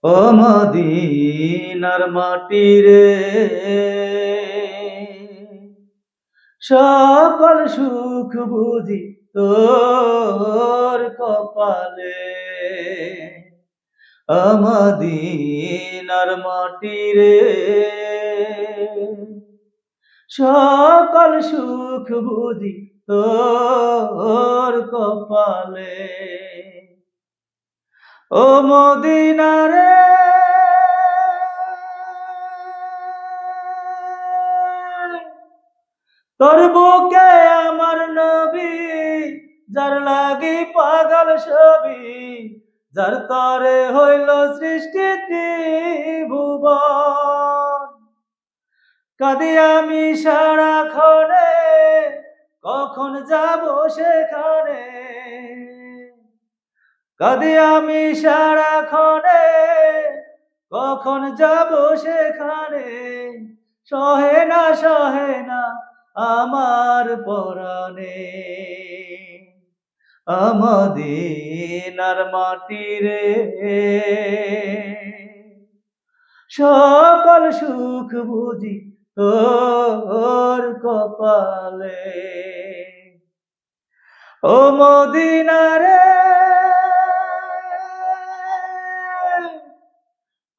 ও মদিনার মাটি রে, সকল সুখ বুঝি তোর কপালে। ও মদিনার মাটি রে, সকল সুখ বুঝি তোর কপালে। ও মদিনা রে, তোর বুকে আমার নবী, যার লাগি পাগল সবই, যার তরে হইল সৃষ্টি ত্রিভুবন। কাঁদি আমি সারাক্ষণে, কখন যাব সেখানে। কাঁদি আমি সারাক্ষণে, কখন যাব সেখানে। সহে না আমার পরাণে। মদিনার মাটি রে, সকল সুখ বুঝি তোর কপালে। ও মদিনা রে,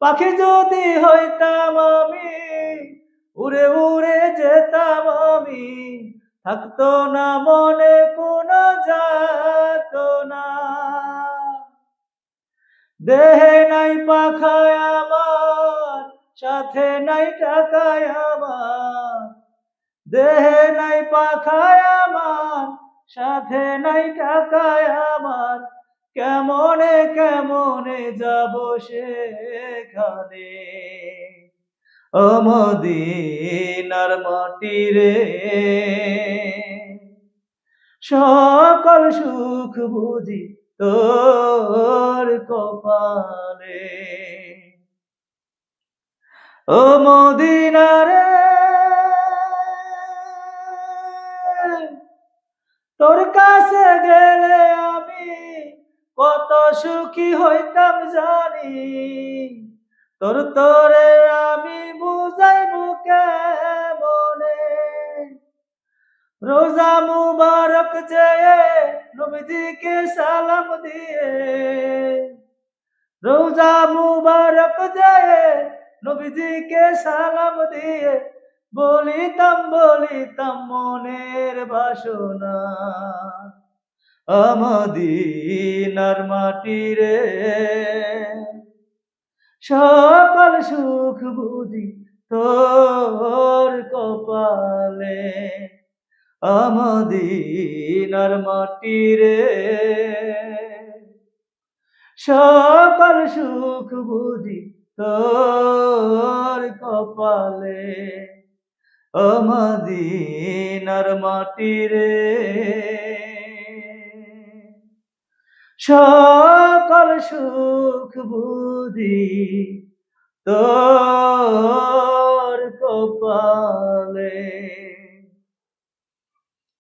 পাখি যদি হইতাম আমি, উড়ে উড়ে যেতাম আমি, থাকতো না মনে কোনো যাতনা। দেহে নাই পাখায় আমার, সাথে নাই টাকায় আমার। দেহে নাই পাখায় আমার, সাথে নাই টাকায় আমার। কেমনে কেমনে যাব সেখানে। ও মদিনার মাটি রে, সকল সুখ বুঝি তোর কপালে। ও মদিনা রে, তোর কাছে গেলে আমি কত সুখী হইতাম জানি। তোরে আমি বুঝাইবো কেমনে। রোজা মুবারক যেয়ে নবীজিকে সালাম দিয়ে, রোজা মুবারক যেয়ে নবীজিকে সালাম দিয়ে, বলিতাম মনের বাসনা। মদিনার মাটি রে, সকল সুখ বুঝি তোর কপালে। মদিনার মাটি রে, সকল সুখ বুঝি তোর কপালে। মদিনার মাটি রে, সকল সুখ বুঝি তোর কপালে।